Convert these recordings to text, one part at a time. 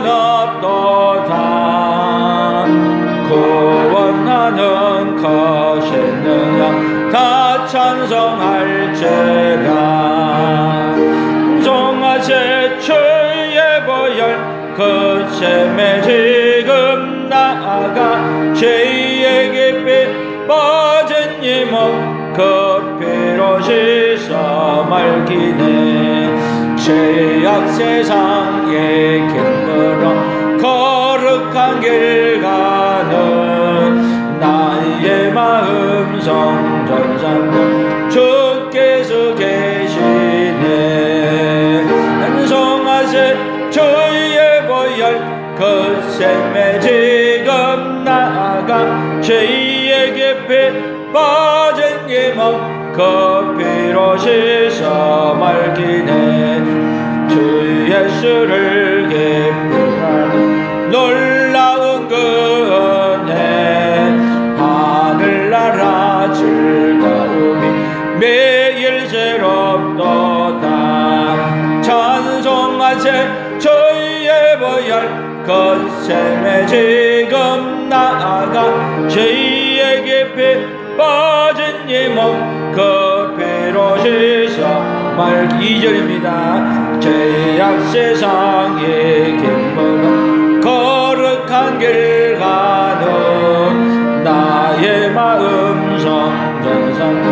없도다. 구원하는 것이느냐 다 찬송할지라. 송하세 주의 보혈 그 샘에 지금 나아가 죄의 깊이 빠진 이몸 그 피로 씻어 맑히네. 죄악 세상의 길으로 거룩한 길 가는 나의 마음 성전산도 주께서 계시네. 찬송하세 주의 보혈 그 샘에 지금 나아가 죄의 깊이 빠진 이몸 그 피로 씻어 맑히네. 주 예수를 기쁘하는 놀라운 그 은혜 하늘나라 즐거움이 매일 새롭도다. 찬송하세 주의 보혈 그 샘에 지금 나아가 죄의 깊이 빠진 이몸 그 피로 씻어 맑히. 2절입니다. 죄악 세상의 길보다 거룩한 길 가는 나의 마음 성전산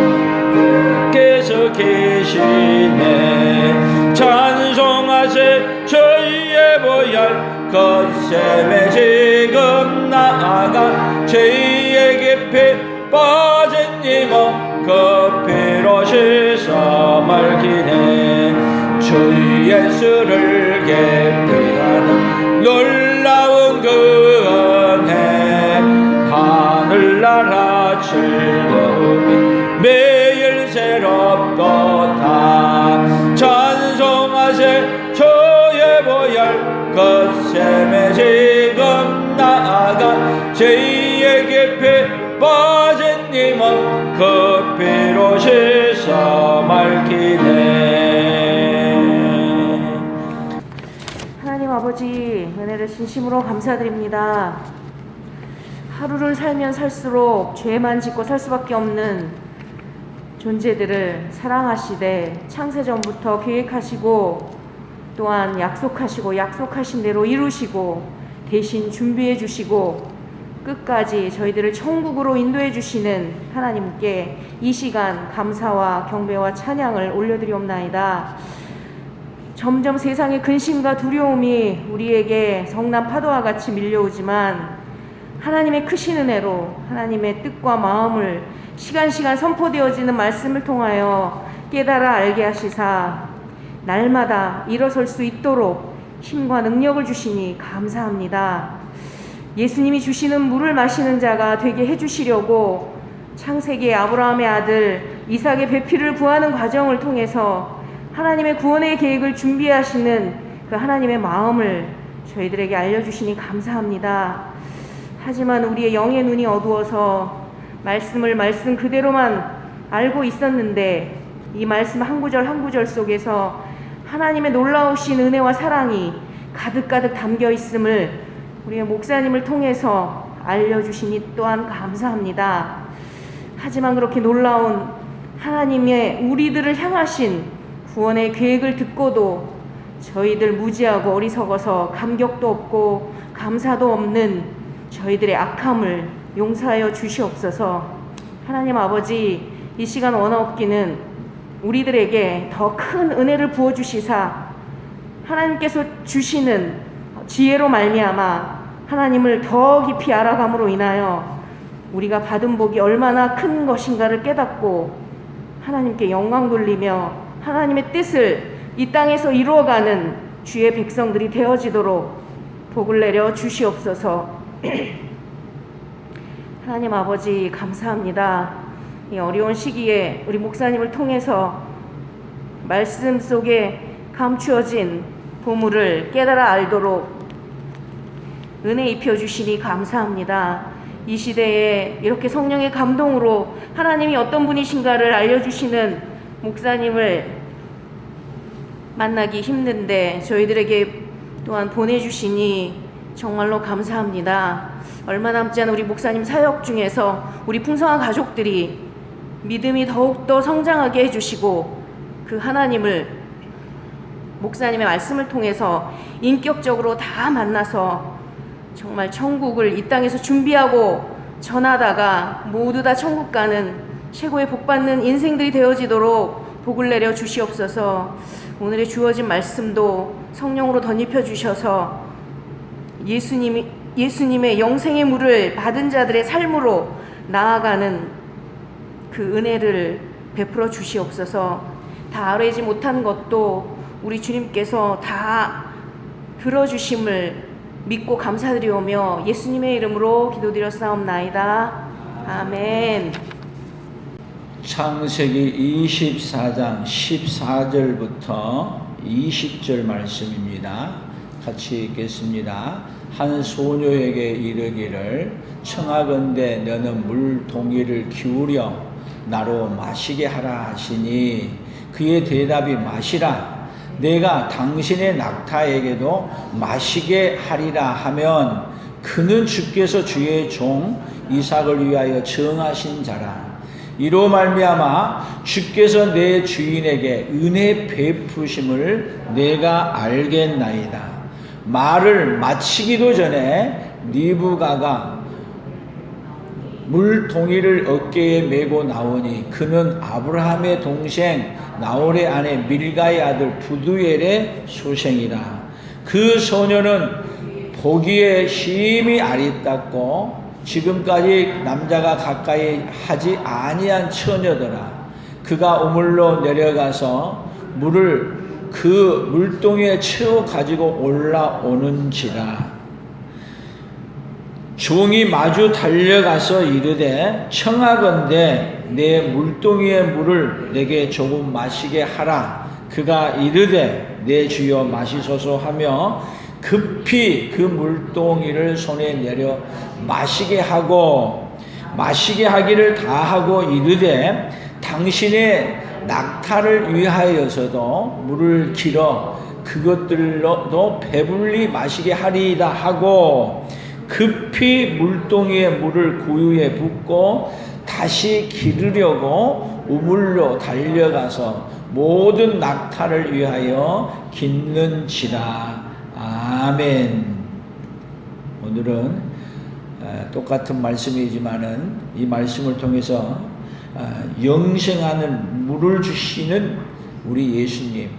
주께서 계시네. 찬송하세 주의 보혈 그 샘에 지금 나아가 죄의 깊이 빠진 이몸 그 피로 씻어 맑히네. 주 예수를 예배하는 놀라운 그 은혜 하늘나라 즐거움이 매일 새롭도다. 찬송하세 주의 보혈 그 샘에 지금 나아가 죄의 깊이 빠진 이몸 그 피로 씻어 맑히네. 하나님 아버지, 은혜를 진심으로 감사드립니다. 하루를 살면 살수록 죄만 짓고 살 수밖에 없는 존재들을 사랑하시되 창세전부터 계획하시고 또한 약속하신 대로 이루시고 대신 준비해 주시고 끝까지 저희들을 천국으로 인도해 주시는 하나님께 이 시간 감사와 경배와 찬양을 올려드리옵나이다. 점점 세상의 근심과 두려움이 우리에게 성난 파도와 같이 밀려오지만 하나님의 크신 은혜로 하나님의 뜻과 마음을 시간 선포되어지는 말씀을 통하여 깨달아 알게 하시사 날마다 일어설 수 있도록 힘과 능력을 주시니 감사합니다. 예수님이 주시는 물을 마시는 자가 되게 해주시려고 창세기의 아브라함의 아들 이삭의 배필을 구하는 과정을 통해서 하나님의 구원의 계획을 준비하시는 그 하나님의 마음을 저희들에게 알려주시니 감사합니다. 하지만 우리의 영의 눈이 어두워서 말씀 그대로만 알고 있었는데 이 말씀 한 구절 한 구절 속에서 하나님의 놀라우신 은혜와 사랑이 가득가득 담겨 있음을 우리의 목사님을 통해서 알려주시니 또한 감사합니다. 하지만 그렇게 놀라운 하나님의 우리들을 향하신 구원의 계획을 듣고도 저희들 무지하고 어리석어서 감격도 없고 감사도 없는 저희들의 악함을 용서하여 주시옵소서. 하나님 아버지, 이 시간 원하옵기는 우리들에게 더 큰 은혜를 부어주시사 하나님께서 주시는 지혜로 말미암아 하나님을 더 깊이 알아감으로 인하여 우리가 받은 복이 얼마나 큰 것인가를 깨닫고 하나님께 영광 돌리며 하나님의 뜻을 이 땅에서 이루어가는 주의 백성들이 되어지도록 복을 내려 주시옵소서. 하나님 아버지 감사합니다. 이 어려운 시기에 우리 목사님을 통해서 말씀 속에 감추어진 보물을 깨달아 알도록 은혜 입혀주시니 감사합니다. 이 시대에 이렇게 성령의 감동으로 하나님이 어떤 분이신가를 알려주시는 목사님을 만나기 힘든데 저희들에게 또한 보내주시니 정말로 감사합니다. 얼마 남지 않은 우리 목사님 사역 중에서 우리 풍성한 가족들이 믿음이 더욱더 성장하게 해주시고 그 하나님을 목사님의 말씀을 통해서 인격적으로 다 만나서 정말 천국을 이 땅에서 준비하고 전하다가 모두 다 천국 가는 최고의 복받는 인생들이 되어지도록 복을 내려 주시옵소서. 오늘의 주어진 말씀도 성령으로 덧입혀 주셔서 예수님의 영생의 물을 받은 자들의 삶으로 나아가는 그 은혜를 베풀어 주시옵소서. 다 아뢰지 못한 것도 우리 주님께서 다 들어주심을 믿고 감사드리오며 예수님의 이름으로 기도드렸사옵나이다. 아멘. 창세기 24장 14절부터 20절 말씀입니다. 같이 읽겠습니다. 한 소녀에게 이르기를 청하건대 너는 물동이를 기울여 나로 마시게 하라 하시니 그의 대답이 마시라. 내가 당신의 낙타에게도 마시게 하리라 하면 그는 주께서 주의 종 이삭을 위하여 정하신 자라. 이로 말미암아 주께서 내 주인에게 은혜 베푸심을 내가 알겠나이다. 말을 마치기도 전에 리브가가 물동이를 어깨에 메고 나오니 그는 아브라함의 동생 나홀의 아내 밀가의 아들 부두엘의 소생이라. 그 소녀는 보기에 심히 아리따고 지금까지 남자가 가까이 하지 아니한 처녀더라. 그가 우물로 내려가서 물을 그 물동이에 채워 가지고 올라오는지라. 종이 마주 달려가서 이르되 청하건대 내 물동이의 물을 내게 조금 마시게 하라. 그가 이르되 내 주여 마시소서 하며 급히 그 물동이를 손에 내려 마시게 하기를 다하고 이르되 당신의 낙타를 위하여서도 물을 길어 그것들로도 배불리 마시게 하리이다 하고 급히 물동이의 물을 구유에 붓고 다시 기르려고 우물로 달려가서 모든 낙타를 위하여 깃는지라. 아멘. 오늘은 똑같은 말씀이지만은 이 말씀을 통해서 영생하는 물을 주시는 우리 예수님,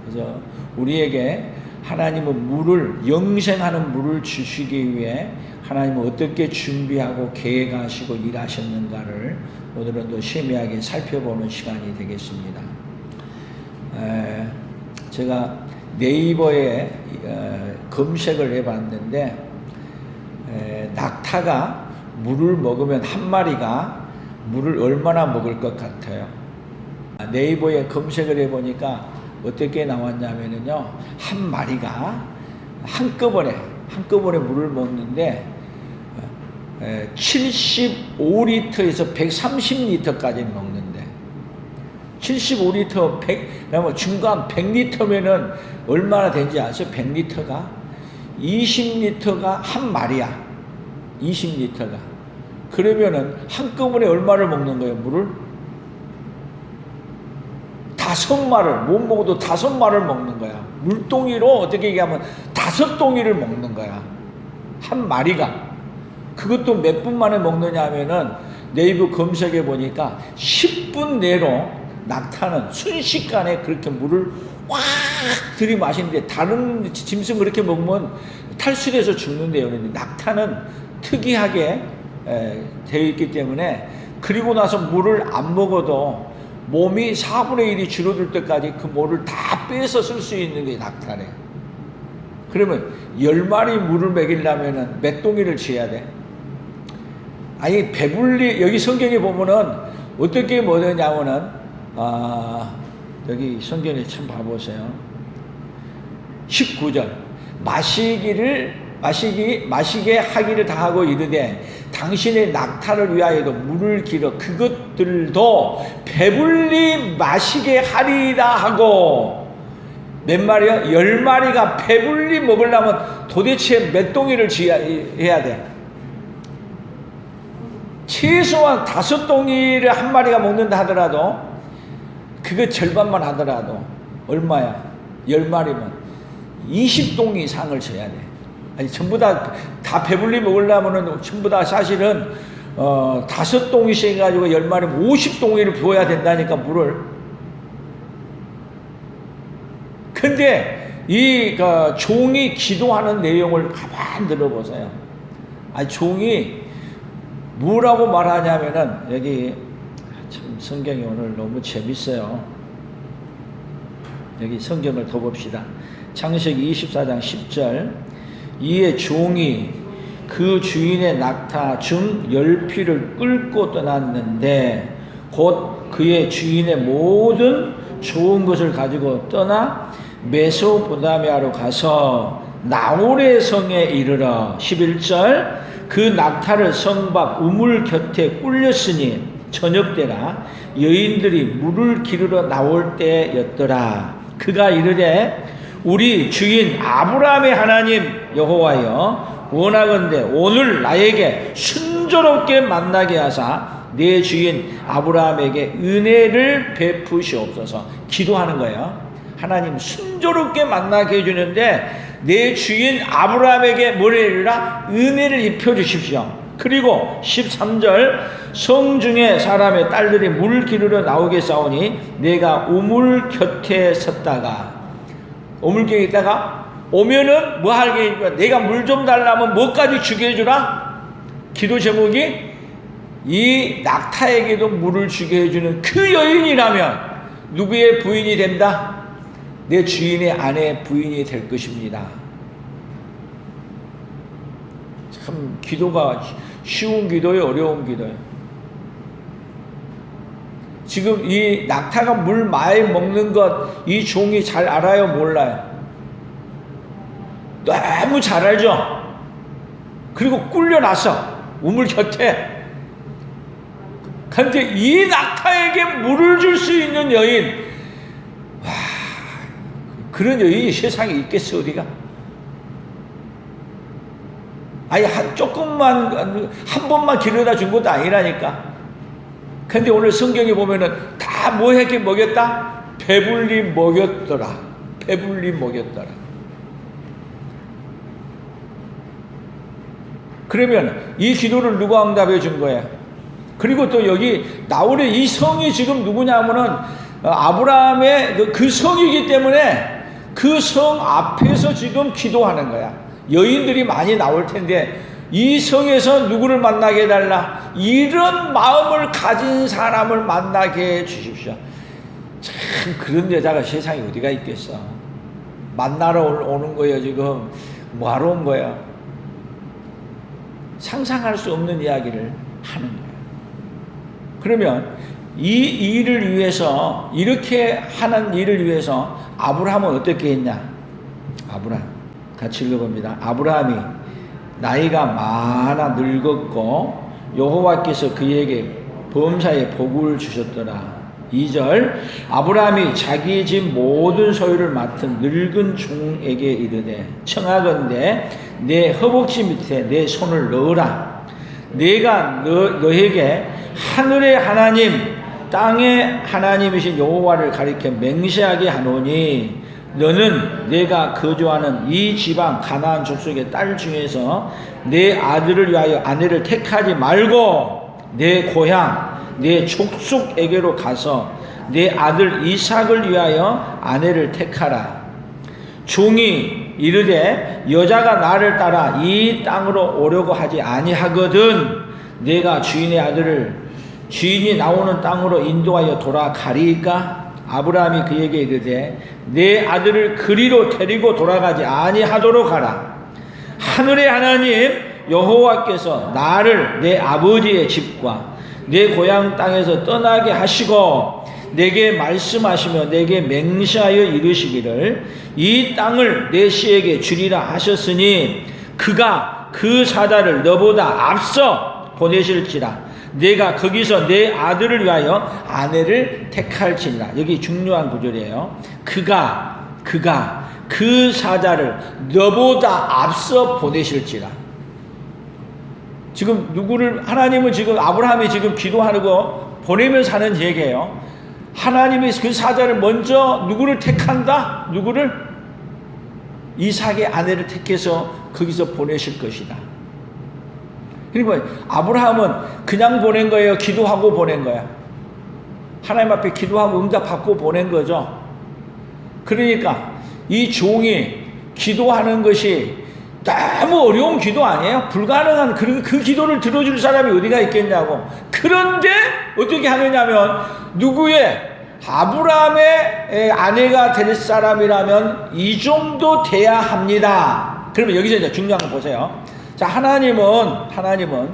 그래서 우리에게 하나님은 물을, 영생하는 물을 주시기 위해 하나님은 어떻게 준비하고 계획하시고 일하셨는가를 오늘은 더 세밀하게 살펴보는 시간이 되겠습니다. 제가 네이버에 검색을 해봤는데 낙타가 물을 먹으면 한 마리가 물을 얼마나 먹을 것 같아요? 네이버에 검색을 해보니까 어떻게 나왔냐면요, 한 마리가 한꺼번에 물을 먹는데 75리터에서 130리터까지 먹는데 75리터, 100, 그러면 중간 100리터면은 얼마나 되는지 아세요? 100리터가 20리터가 한 마리야. 20리터가. 그러면은 한꺼번에 얼마를 먹는 거예요? 물을? 5마를, 못 먹어도 5마를 먹는 거야. 물동이로 어떻게 얘기하면 5동이를 먹는 거야. 한 마리가. 그것도 몇 분 만에 먹느냐 하면은 네이버 검색해 보니까 10분 내로 낙타는 순식간에 그렇게 물을 확 들이마시는데, 다른 짐승 그렇게 먹으면 탈수돼서 죽는데요. 그런데 낙타는 특이하게 되어 있기 때문에, 그리고 나서 물을 안 먹어도 몸이 4분의 1이 줄어들 때까지 그 물을 다 빼서 쓸 수 있는 게 낙타래. 그러면 10마리 물을 먹이려면 몇 동이를 지어야 돼? 아니, 배불리, 여기 성경에 보면은 어떻게 뭐냐면은, 여기 성경에 참 봐보세요. 19절. 마시게 하기를 다하고 이르되 당신의 낙타를 위하여도 물을 길어 그것들도 배불리 마시게 하리라 하고, 몇 마리야? 10마리가 배불리 먹으려면 도대체 몇 동이를 해야 돼? 최소한 5동이를 한 마리가 먹는다 하더라도, 그거 절반만 하더라도 얼마야? 10마리면 20동 이상을 줘야 돼. 아니, 전부 다 배불리 먹으려면은 전부 다 사실은 5동이씩 해가지고 10마리면 50동이를 부어야 된다니까, 물을. 근데 이 종이 기도하는 내용을 가만 들어보세요. 아니, 종이 뭐라고 말하냐면은, 여기 참 성경이 오늘 너무 재밌어요. 여기 성경을 더 봅시다. 창세기 24장 10절. 이에 종이 그 주인의 낙타 중 10匹를 끌고 떠났는데 곧 그의 주인의 모든 좋은 것을 가지고 떠나 메소포타미아로 가서 나홀의 성에 이르러 11절. 그 낙타를 성 밖 우물 곁에 꿀렸으니 저녁 때라 여인들이 물을 기르러 나올 때였더라. 그가 이르되 우리 주인 아브라함의 하나님 여호와여, 원하건대 오늘 나에게 순조롭게 만나게 하사 내 주인 아브라함에게 은혜를 베푸시옵소서. 기도하는 거예요. 하나님 순조롭게 만나게 해주는데 내 주인 아브라함에게 뭐를 해주라? 은혜를 입혀주십시오. 그리고 13절. 성중에 사람의 딸들이 물 기르러 나오게 싸우니 내가 우물 곁에 섰다가, 우물경에 있다가 오면은 뭐 하게, 내가 물 좀 달라면 뭐까지 주게 해주라? 기도 제목이 이 낙타에게도 물을 주게 해주는 그 여인이라면 누구의 부인이 된다? 내 주인의 아내 부인이 될 것입니다. 참 기도가 쉬운 기도예요, 어려운 기도예요. 지금 이 낙타가 물 많이 먹는 것 이 종이 잘 알아요, 몰라요? 너무 잘 알죠? 그리고 꿀려놨어, 우물 곁에. 그런데 이 낙타에게 물을 줄 수 있는 여인, 와, 그런 여인이 세상에 있겠어, 어디가? 아니, 조금만, 한 번만 기르다 준 것도 아니라니까. 근데 오늘 성경에 보면은 다 뭐 했게 먹였다? 배불리 먹였더라. 배불리 먹였더라. 그러면 이 기도를 누가 응답해 준 거야? 그리고 또 여기 나홀의 이 성이 지금 누구냐면은 아브라함의 그 성이기 때문에 그 성 앞에서 지금 기도하는 거야. 여인들이 많이 나올 텐데 이 성에서 누구를 만나게 해달라? 이런 마음을 가진 사람을 만나게 해주십시오. 참 그런 여자가 세상에 어디가 있겠어. 만나러 오는 거예요. 지금 뭐하러 온 거야? 상상할 수 없는 이야기를 하는 거예요. 그러면 이 일을 위해서, 이렇게 하는 일을 위해서 아브라함은 어떻게 했냐? 아브라함 같이 읽어봅니다. 아브라함이 나이가 많아 늙었고 여호와께서 그에게 범사에 복을 주셨더라. 2절. 아브라함이 자기 집 모든 소유를 맡은 늙은 종에게 이르되 청하건대 내 허벅지 밑에 내 손을 넣으라. 내가 너에게 하늘의 하나님 땅의 하나님이신 여호와를 가리켜 맹세하게 하노니 너는 내가 거주하는 이 지방 가나안 족속의 딸 중에서 내 아들을 위하여 아내를 택하지 말고 내 고향 내 족속에게로 가서 내 아들 이삭을 위하여 아내를 택하라. 종이 이르되 여자가 나를 따라 이 땅으로 오려고 하지 아니하거든 내가 주인의 아들을 주인이 나오는 땅으로 인도하여 돌아가리이까? 아브라함이 그에게 이르되 내 아들을 그리로 데리고 돌아가지 아니하도록 하라. 하늘의 하나님 여호와께서 나를 내 아버지의 집과 내 고향 땅에서 떠나게 하시고 내게 말씀하시며 내게 맹세하여 이르시기를 이 땅을 내 씨에게 주리라 하셨으니 그가 그 사다를 너보다 앞서 보내실지라. 내가 거기서 내 아들을 위하여 아내를 택할지니라. 여기 중요한 구절이에요. 그가 그가 그 사자를 너보다 앞서 보내실지라. 지금 누구를, 하나님은 지금 아브라함이 지금 기도하는 거 보내면서 하는 얘기예요. 하나님이 그 사자를 먼저 누구를 택한다? 누구를? 이삭의 아내를 택해서 거기서 보내실 것이다. 그리고 아브라함은 그냥 보낸 거예요? 기도하고 보낸 거야? 하나님 앞에 기도하고 응답받고 보낸 거죠. 그러니까 이 종이 기도하는 것이 너무 어려운 기도 아니에요? 불가능한 그 기도를 들어줄 사람이 어디가 있겠냐고. 그런데 어떻게 하느냐면 누구의 아브라함의 아내가 될 사람이라면 이 정도 돼야 합니다. 그러면 여기서 이제 중요한 거 보세요. 자, 하나님은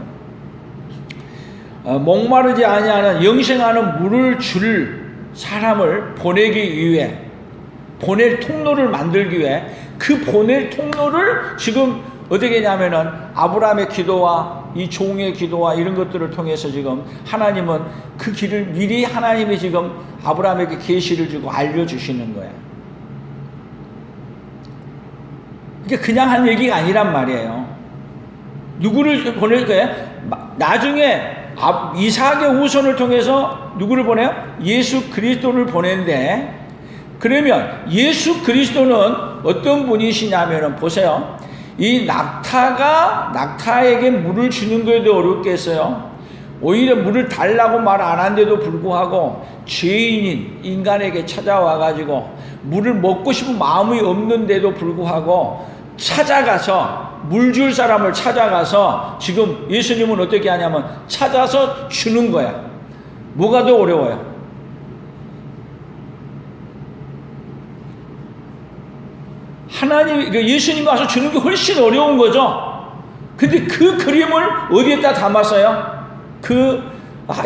목마르지 아니하는 영생하는 물을 줄 사람을 보내기 위해, 보낼 통로를 만들기 위해 그 보낼 통로를 지금 어떻게 했냐면은 아브라함의 기도와 이 종의 기도와 이런 것들을 통해서 지금 하나님은 그 길을 미리 하나님이 지금 아브라함에게 계시를 주고 알려주시는 거예요. 이게 그냥 한 얘기가 아니란 말이에요. 누구를 보낼 거예요? 나중에 이삭의 후손을 통해서 누구를 보내요? 예수 그리스도를 보낸대. 그러면 예수 그리스도는 어떤 분이시냐면은 보세요. 이 낙타에게 물을 주는 것도 어렵겠어요. 오히려 물을 달라고 말 안 한데도 불구하고 죄인인 인간에게 찾아와 가지고 물을 먹고 싶은 마음이 없는데도 불구하고 찾아가서 물 줄 사람을 찾아가서 지금 예수님은 어떻게 하냐면 찾아서 주는 거야. 뭐가 더 어려워요? 예수님과 와서 주는 게 훨씬 어려운 거죠. 근데 그 그림을 어디에다 담았어요?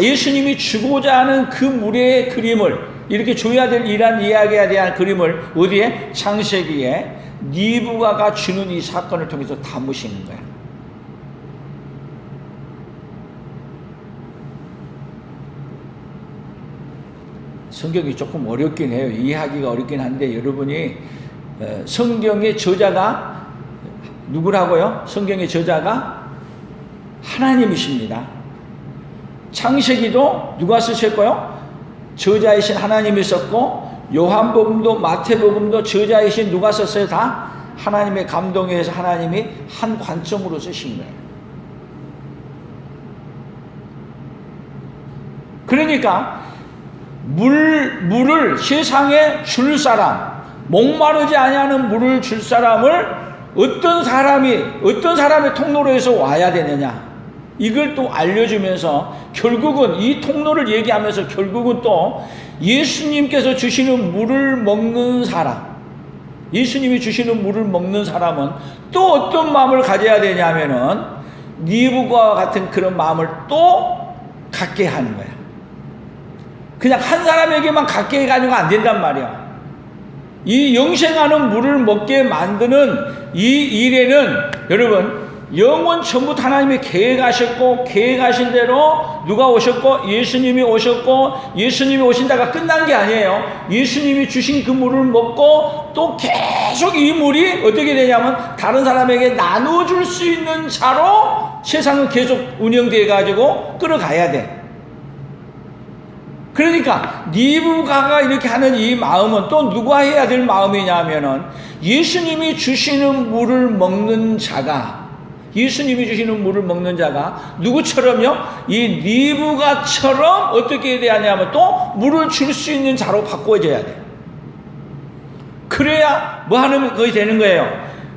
예수님이 주고자 하는 그 물의 그림을, 이렇게 줘야 될 이란 이야기에 대한 그림을 어디에? 창세기에 니부가가 주는 이 사건을 통해서 담으시는 거야. 성경이 조금 어렵긴 해요. 이해하기가 어렵긴 한데 여러분이 성경의 저자가 누구라고요? 성경의 저자가 하나님이십니다. 창세기도 누가 쓰셨고요? 저자이신 하나님이 썼고, 요한복음도 마태복음도 저자이신 누가 썼어요? 다 하나님의 감동에 의해서 하나님이 한 관점으로 쓰신 거예요. 그러니까 물을 세상에 줄 사람, 목마르지 아니하는 물을 줄 사람을 어떤 사람의 통로로 해서 와야 되느냐, 이걸 또 알려주면서 결국은 이 통로를 얘기하면서 결국은 또 예수님께서 주시는 물을 먹는 사람, 예수님이 주시는 물을 먹는 사람은 또 어떤 마음을 가져야 되냐면은 니부가 같은 그런 마음을 또 갖게 하는 거야. 그냥 한 사람에게만 갖게 해가지고 안 된단 말이야. 이 영생하는 물을 먹게 만드는 이 일에는 여러분 영원 전부터 하나님이 계획하셨고, 계획하신 대로 누가 오셨고? 예수님이 오셨고, 예수님이 오신다가 끝난 게 아니에요. 예수님이 주신 그 물을 먹고 또 계속 이 물이 어떻게 되냐면 다른 사람에게 나눠줄 수 있는 자로 세상은 계속 운영돼 가지고 끌어가야 돼. 그러니까 니부가가 이렇게 하는 이 마음은 또 누가 해야 될 마음이냐면은 예수님이 주시는 물을 먹는 자가, 예수님이 주시는 물을 먹는 자가 누구처럼요? 이 니부가처럼 어떻게 돼야 하냐면 또 물을 줄 수 있는 자로 바꿔줘야 돼. 그래야 뭐 하는 것이 되는 거예요?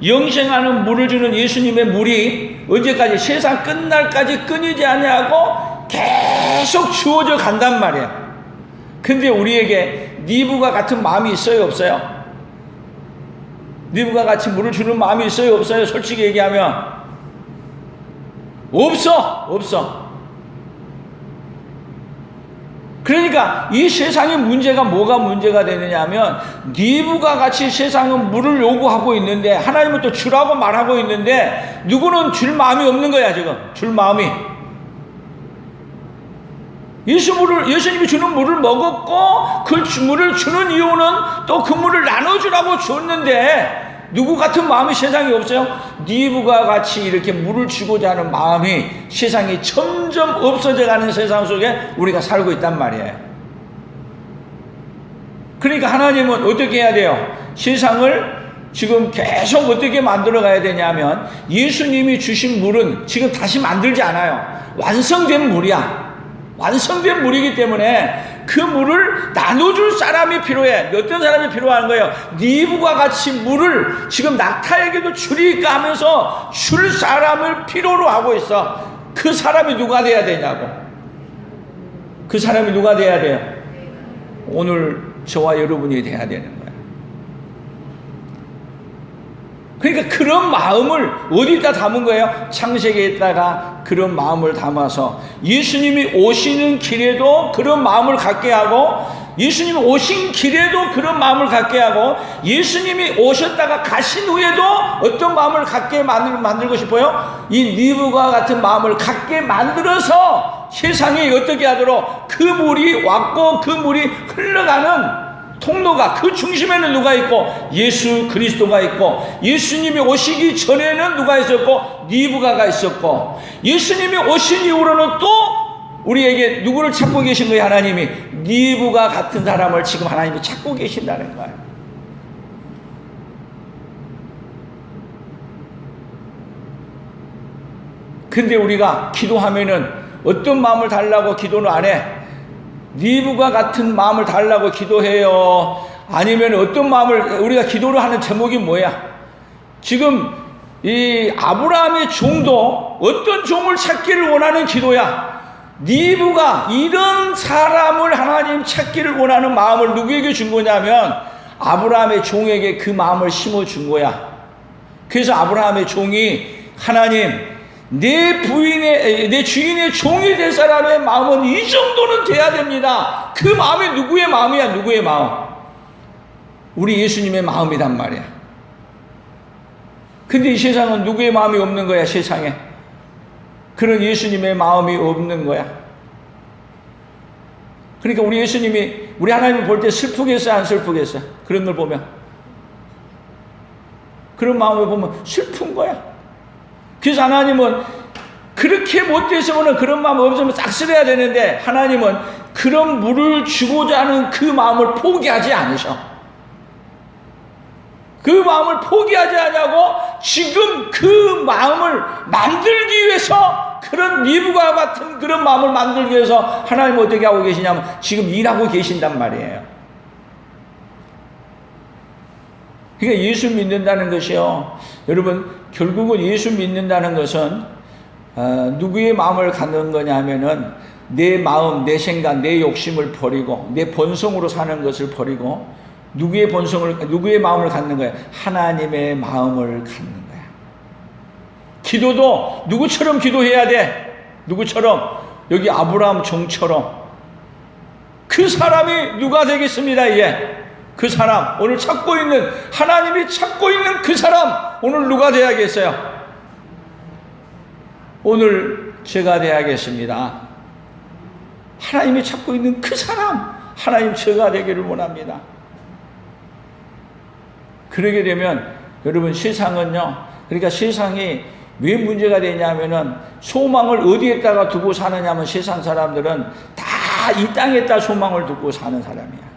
영생하는 물을 주는 예수님의 물이 언제까지? 세상 끝날까지 끊이지 아니하고 계속 주어져 간단 말이야. 근데 우리에게 니부가 같은 마음이 있어요, 없어요? 니부가 같이 물을 주는 마음이 있어요, 없어요? 솔직히 얘기하면 없어. 그러니까 이 세상의 문제가 뭐가 문제가 되느냐 하면 니부가 같이 세상은 물을 요구하고 있는데 하나님은 또 주라고 말하고 있는데 누구는 줄 마음이 없는 거야. 지금 줄 마음이. 예수님이 주는 물을 먹었고 그 물을 주는 이유는 또 그 물을 나눠주라고 줬는데 누구 같은 마음이 세상에 없어요? 니브가 같이 이렇게 물을 주고자 하는 마음이 세상이 점점 없어져가는 세상 속에 우리가 살고 있단 말이에요. 그러니까 하나님은 어떻게 해야 돼요? 세상을 지금 계속 어떻게 만들어 가야 되냐면 예수님이 주신 물은 지금 다시 만들지 않아요. 완성된 물이야. 완성된 물이기 때문에 그 물을 나눠줄 사람이 필요해. 어떤 사람이 필요한 거예요? 니브가 같이 물을 지금 낙타에게도 주리까 하면서 줄 사람을 필요로 하고 있어. 그 사람이 누가 돼야 되냐고. 그 사람이 누가 돼야 돼요? 오늘 저와 여러분이 돼야 되는 거예요. 그러니까 그런 마음을 어디다 담은 거예요? 창세기에다가 그런 마음을 담아서 예수님이 오시는 길에도 그런 마음을 갖게 하고, 예수님이 오신 길에도 그런 마음을 갖게 하고, 예수님이 오셨다가 가신 후에도 어떤 마음을 갖게 만들고 싶어요? 이 니브가 같은 마음을 갖게 만들어서 세상에 어떻게 하도록 그 물이 왔고 그 물이 흘러가는 통로가, 그 중심에는 누가 있고? 예수 그리스도가 있고, 예수님이 오시기 전에는 누가 있었고? 니브가가 있었고, 예수님이 오신 이후로는 또 우리에게 누구를 찾고 계신 거예요? 하나님이 니브가 같은 사람을 지금 하나님이 찾고 계신다는 거예요. 근데 우리가 기도하면은 어떤 마음을 달라고 기도는 안 해? 니브가 같은 마음을 달라고 기도해요? 아니면 어떤 마음을, 우리가 기도를 하는 제목이 뭐야? 지금 이 아브라함의 종도 어떤 종을 찾기를 원하는 기도야? 니브가 이런 사람을 하나님 찾기를 원하는 마음을 누구에게 준 거냐면 아브라함의 종에게 그 마음을 심어준 거야. 그래서 아브라함의 종이 하나님, 내 주인의 종이 될 사람의 마음은 이 정도는 돼야 됩니다. 그 마음이 누구의 마음이야? 누구의 마음? 우리 예수님의 마음이란 말이야. 근데 이 세상은 누구의 마음이 없는 거야? 세상에 그런 예수님의 마음이 없는 거야. 그러니까 우리 예수님이, 우리 하나님을 볼 때 슬프겠어요? 안 슬프겠어요? 그런 걸 보면, 그런 마음을 보면 슬픈 거야. 그래서 하나님은 그렇게 못되시면 그런 마음 없으면 싹쓸해야 되는데, 하나님은 그런 물을 주고자 하는 그 마음을 포기하지 않으셔. 그 마음을 포기하지 않냐고, 지금 그 마음을 만들기 위해서, 그런 니브가 같은 그런 마음을 만들기 위해서 하나님은 어떻게 하고 계시냐면 지금 일하고 계신단 말이에요. 그러니까 예수 믿는다는 것이요, 여러분, 결국은 예수 믿는다는 것은 누구의 마음을 갖는 거냐면은 내 마음, 내 생각, 내 욕심을 버리고 내 본성으로 사는 것을 버리고 누구의 마음을 갖는 거야? 하나님의 마음을 갖는 거야. 기도도 누구처럼 기도해야 돼? 누구처럼? 여기 아브라함 종처럼. 그 사람이 누가 되겠습니다, 이게? 그 사람, 오늘 찾고 있는, 하나님이 찾고 있는 그 사람, 오늘 누가 돼야겠어요? 오늘 제가 돼야겠습니다. 하나님이 찾고 있는 그 사람, 하나님 제가 되기를 원합니다. 그러게 되면 여러분, 세상은요, 그러니까 세상이 왜 문제가 되냐면은 소망을 어디에다가 두고 사느냐면 세상 사람들은 다 이 땅에다 소망을 두고 사는 사람이야.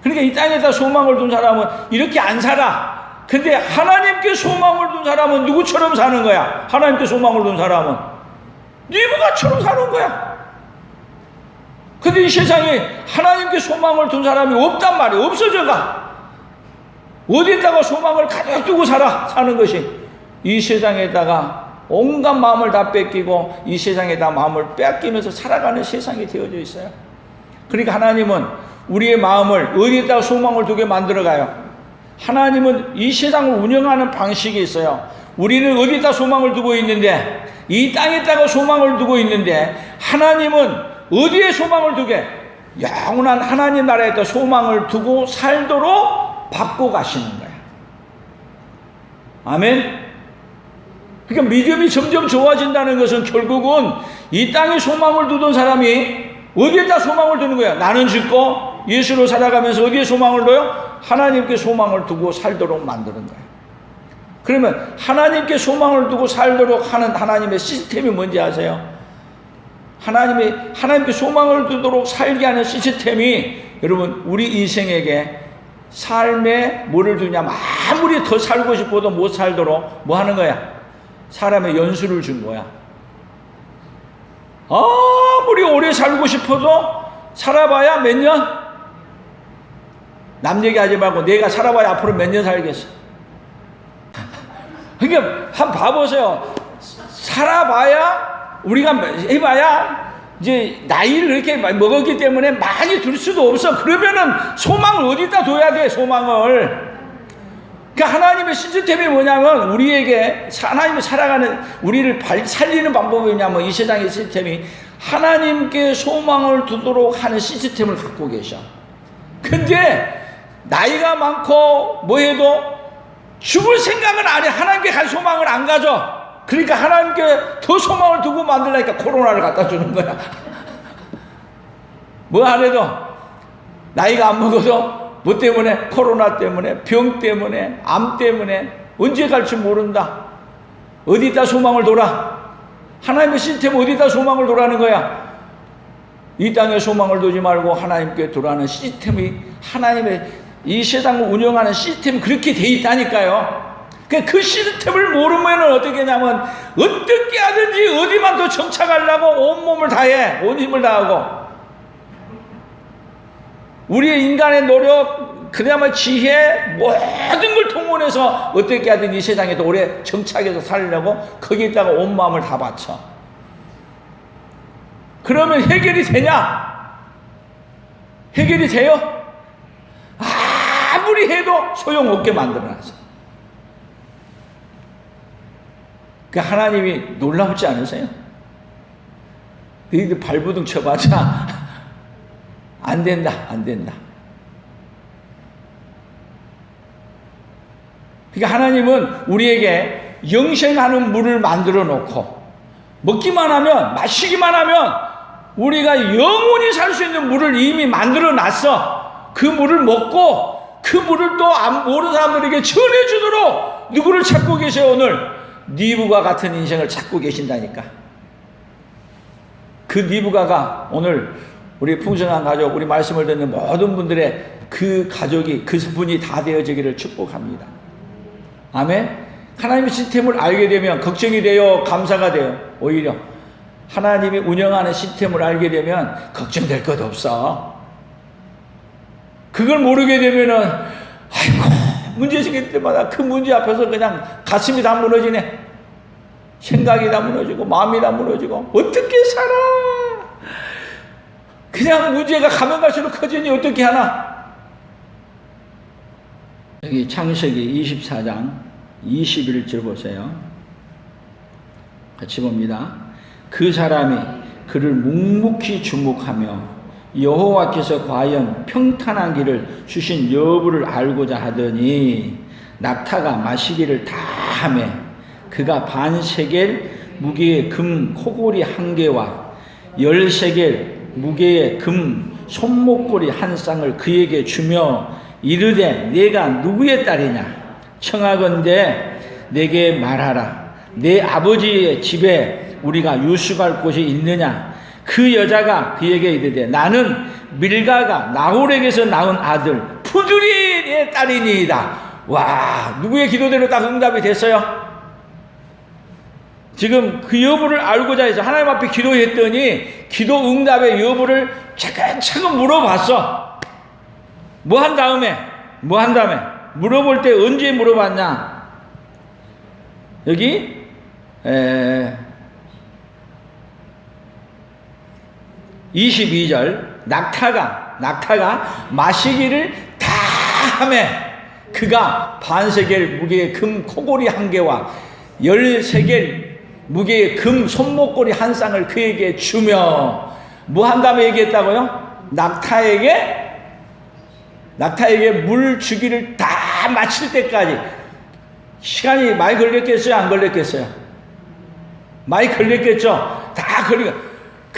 그러니까 이 땅에다 소망을 둔 사람은 이렇게 안 살아. 근데 하나님께 소망을 둔 사람은 누구처럼 사는 거야? 하나님께 소망을 둔 사람은 니브가처럼 사는 거야. 근데 이 세상에 하나님께 소망을 둔 사람이 없단 말이야. 없어져가. 어디에다가 소망을 가득 두고 사는 것이, 이 세상에다가 온갖 마음을 다 뺏기고 이 세상에다 마음을 뺏기면서 살아가는 세상이 되어져 있어요. 그러니까 하나님은 우리의 마음을 어디에다가 소망을 두게 만들어가요? 하나님은 이 세상을 운영하는 방식이 있어요. 우리는 어디에다 소망을 두고 있는데, 이 땅에다가 소망을 두고 있는데, 하나님은 어디에 소망을 두게? 영원한 하나님 나라에다 소망을 두고 살도록 받고 가시는 거야. 아멘. 그러니까 믿음이 점점 좋아진다는 것은 결국은 이 땅에 소망을 두던 사람이 어디에다 소망을 두는 거야? 나는 죽고 예수로 살아가면서 어디에 소망을 둬요? 하나님께 소망을 두고 살도록 만드는 거야. 그러면 하나님께 소망을 두고 살도록 하는 하나님의 시스템이 뭔지 아세요? 하나님께 소망을 두도록 살게 하는 시스템이 여러분 우리 인생에게 삶에 뭐를 두냐면 아무리 더 살고 싶어도 못 살도록 뭐 하는 거야? 사람의 연수를 준 거야. 아무리 오래 살고 싶어도 살아봐야 몇 년? 남 얘기하지 말고 내가 살아봐야 앞으로 몇 년 살겠어. 그러니까 한번 봐보세요. 살아봐야 우리가 해봐야 이제 나이를 이렇게 먹었기 때문에 많이 둘 수도 없어. 그러면은 소망을 어디다 둬야 돼? 소망을. 그러니까 하나님의 시스템이 뭐냐면 우리에게 하나님이 살아가는 우리를 살리는 방법이 뭐냐면 이 세상의 시스템이 하나님께 소망을 두도록 하는 시스템을 갖고 계셔. 근데 나이가 많고 뭐 해도 죽을 생각은 안 해. 하나님께 갈 소망을 안 가져. 그러니까 하나님께 더 소망을 두고 만들라니까 코로나를 갖다 주는 거야. 뭐 안 해도 나이가 안 먹어도 뭐 때문에? 코로나 때문에, 병 때문에, 암 때문에 언제 갈지 모른다. 어디다 소망을 둬라? 하나님의 시스템 어디다 소망을 두라는 거야? 이 땅에 소망을 두지 말고 하나님께 두라는 시스템이 하나님의 이 세상을 운영하는 시스템이 그렇게 돼 있다니까요. 그 시스템을 모르면 어떻게 하냐면 어떻게 하든지 어디만 더 정착하려고 온몸을 다해. 온 힘을 다하고 우리의 인간의 노력 그나마 지혜 모든 걸 통원해서 어떻게 하든 이 세상에 더 오래 정착해서 살려고 거기에다가 온 마음을 다 바쳐. 그러면 해결이 되냐? 해결이 돼요? 아무리 해도 소용없게 만들어놨어. 그러니까 하나님이 놀라우지 않으세요? 너희들 발부둥 쳐봤자 안 된다, 안 된다. 그러니까 하나님은 우리에게 영생하는 물을 만들어 놓고 먹기만 하면, 마시기만 하면 우리가 영원히 살 수 있는 물을 이미 만들어 놨어. 그 물을 먹고 그 물을 또 모르는 사람들에게 전해주도록 누구를 찾고 계세요? 오늘 니부가 같은 인생을 찾고 계신다니까. 그 니부가가 오늘 우리 풍성한 가족, 우리 말씀을 듣는 모든 분들의 그 가족이, 그 분이 다 되어지기를 축복합니다. 아멘. 하나님의 시스템을 알게 되면 걱정이 돼요? 감사가 돼요? 오히려 하나님이 운영하는 시스템을 알게 되면 걱정될 것 없어. 그걸 모르게 되면은 아이고 문제 생길 때마다 그 문제 앞에서 그냥 가슴이 다 무너지네. 생각이 다 무너지고 마음이 다 무너지고 어떻게 살아? 그냥 문제가 가면 갈수록 커지니 어떻게 하나? 여기 창세기 24장 21절 보세요. 같이 봅니다. 그 사람이 그를 묵묵히 주목하며 여호와께서 과연 평탄한 길을 주신 여부를 알고자 하더니 낙타가 마시기를 다 하매 그가 반세겔 무게의 금 코골이 한 개와 10세겔 무게의 금 손목걸이 한 쌍을 그에게 주며 이르되 내가 누구의 딸이냐? 청하건대 내게 말하라. 내 아버지의 집에 우리가 유숙할 곳이 있느냐? 그 여자가 그에게 이르되 나는 밀가가 나홀에게서 낳은 아들 푸드리의 딸이니이다. 와, 누구의 기도대로 딱 응답이 됐어요? 지금 그 여부를 알고자 해서 하나님 앞에 기도했더니 기도 응답의 여부를 차근차근 물어봤어. 뭐 한 다음에 물어볼 때 언제 물어봤냐? 여기 22절 낙타가 마시기를 다 하매 그가 반세겔 무게의 금 코골이 한 개와 10세겔 무게의 금 손목걸이 한 쌍을 그에게 주며 뭐 한 다음에 얘기했다고요? 낙타에게 물 주기를 다 마칠 때까지 시간이 많이 걸렸겠어요? 안 걸렸겠어요? 많이 걸렸겠죠? 다 걸리고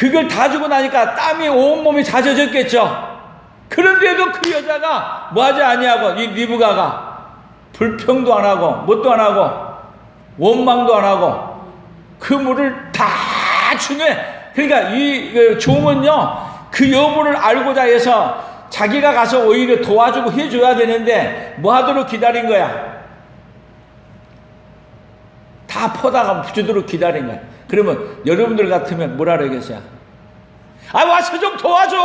그걸 다 주고 나니까 땀이 온몸이 잦아졌겠죠. 그런데도 그 여자가 뭐하지 아니하고, 이 리브가가 불평도 안 하고 뭣도 안 하고 원망도 안 하고 그 물을 다 주네. 그러니까 이 종은요, 그 여부를 알고자 해서 자기가 가서 오히려 도와주고 해줘야 되는데 뭐 하도록 기다린 거야? 다 퍼다가 주도록 기다린 거야. 그러면 여러분들 같으면 뭐라 그러겠어요? 아, 와서 좀 도와줘!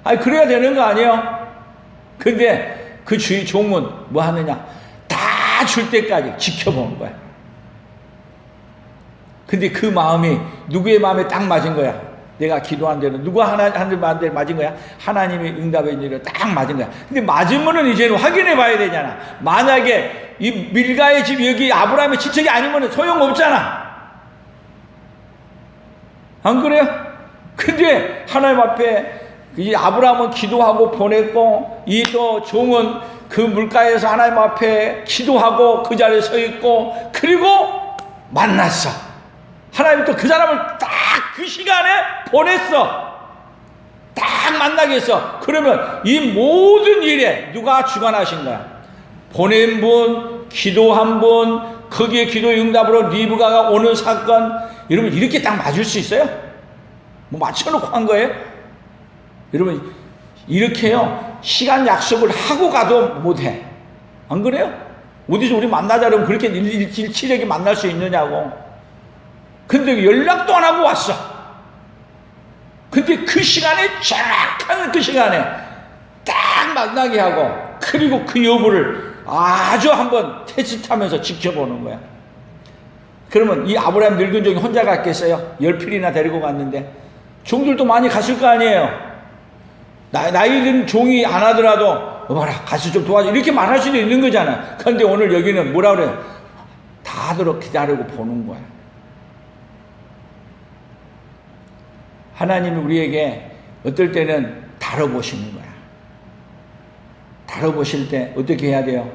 아니, 그래야 되는 거 아니에요? 근데 그 주의 종은 뭐 하느냐? 다 줄 때까지 지켜보는 거야. 근데 그 마음이 누구의 마음에 딱 맞은 거야? 내가 기도한 대로 누구 하나님한테 맞은 거야? 하나님이 응답해 준 대로 딱 맞은 거야. 근데 맞으면은 이제는 확인해 봐야 되잖아. 만약에 이 밀가의 집 여기 아브라함의 친척이 아니면 소용없잖아. 안 그래요? 근데 하나님 앞에 이 아브라함은 기도하고 보냈고, 이 또 종은 그 물가에서 하나님 앞에 기도하고 그 자리에 서 있고, 그리고 만났어. 하나님이 또 그 사람을 딱 그 시간에 보냈어. 딱 만나게 했어. 그러면 이 모든 일에 누가 주관하신 거야? 보낸 분, 기도한 분, 거기에 기도의 응답으로 리브가가 오는 사건. 여러분, 이렇게 딱 맞을 수 있어요? 뭐 맞춰놓고 한 거예요? 여러분, 이렇게요, 시간 약속을 하고 가도 못해. 안 그래요? 어디서 우리 만나자 그러면 그렇게 일치되게 만날 수 있느냐고. 근데 연락도 안 하고 왔어. 근데 그 시간에, 정확한 그 시간에 딱 만나게 하고, 그리고 그 여부를 아주 한번 테스트하면서 지켜보는 거야. 그러면 이 아브라함 늙은 종이 혼자 갔겠어요? 10필이나 데리고 갔는데. 종들도 많이 갔을 거 아니에요? 나이 든 종이 안 하더라도, 봐라, 가서 좀 도와줘. 이렇게 말할 수도 있는 거잖아. 그런데 오늘 여기는 뭐라 그래요? 다들 기다리고 보는 거야. 하나님이 우리에게 어떨 때는 다뤄보시는 거야. 다뤄보실 때 어떻게 해야 돼요?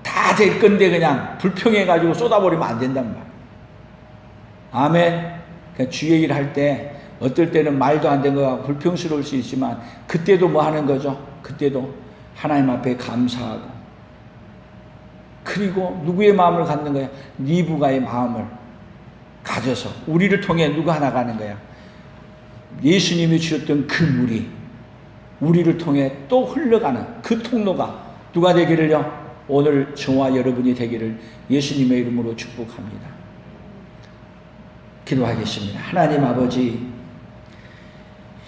다 될 건데 그냥 불평해가지고 쏟아버리면 안 된단 말이야. 아멘. 그러니까 주의 일 할 때 어떨 때는 말도 안 되는 거가 불평스러울 수 있지만, 그때도 뭐 하는 거죠? 그때도 하나님 앞에 감사하고, 그리고 누구의 마음을 갖는 거야? 리브가의 마음을 가져서 우리를 통해 누가 하나 가는 거야? 예수님이 주셨던 그 물이 우리를 통해 또 흘러가는 그 통로가 누가 되기를요? 오늘 저와 여러분이 되기를 예수님의 이름으로 축복합니다. 기도하겠습니다. 하나님 아버지,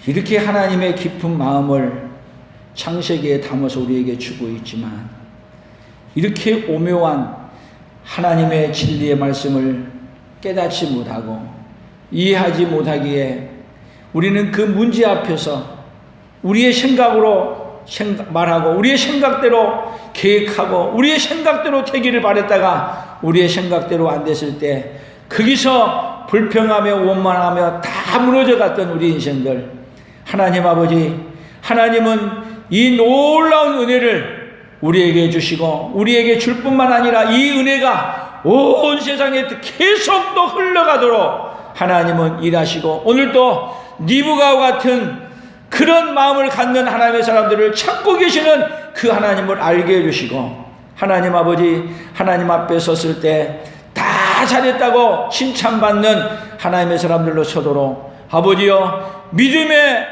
이렇게 하나님의 깊은 마음을 창세기에 담아서 우리에게 주고 있지만, 이렇게 오묘한 하나님의 진리의 말씀을 깨닫지 못하고 이해하지 못하기에 우리는 그 문제 앞에서 우리의 생각으로 말하고, 우리의 생각대로 계획하고, 우리의 생각대로 되기를 바랬다가 우리의 생각대로 안 됐을 때 거기서 불평하며 원망하며 다 무너져 갔던 우리 인생들, 하나님 아버지, 하나님은 이 놀라운 은혜를 우리에게 주시고 우리에게 줄 뿐만 아니라 이 은혜가 온 세상에 계속 또 흘러가도록 하나님은 일하시고, 오늘도 리브가와 같은 그런 마음을 갖는 하나님의 사람들을 찾고 계시는 그 하나님을 알게 해주시고, 하나님 아버지, 하나님 앞에 섰을 때 다 잘했다고 칭찬받는 하나님의 사람들로 서도록, 아버지여, 믿음의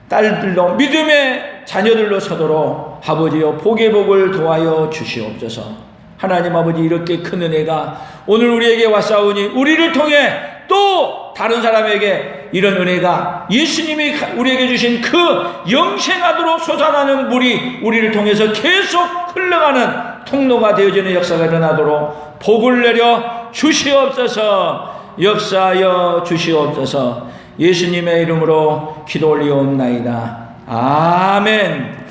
딸들로, 믿음의 자녀들로 서도록 아버지여, 복의 복을 도하여 주시옵소서. 하나님 아버지, 이렇게 큰 은혜가 오늘 우리에게 왔사오니 우리를 통해 또 다른 사람에게 이런 은혜가, 예수님이 우리에게 주신 그 영생하도록 솟아나는 물이 우리를 통해서 계속 흘러가는 통로가 되어지는 역사가 일어나도록 복을 내려 주시옵소서. 역사하여 주시옵소서. 예수님의 이름으로 기도 올리옵나이다. 아멘.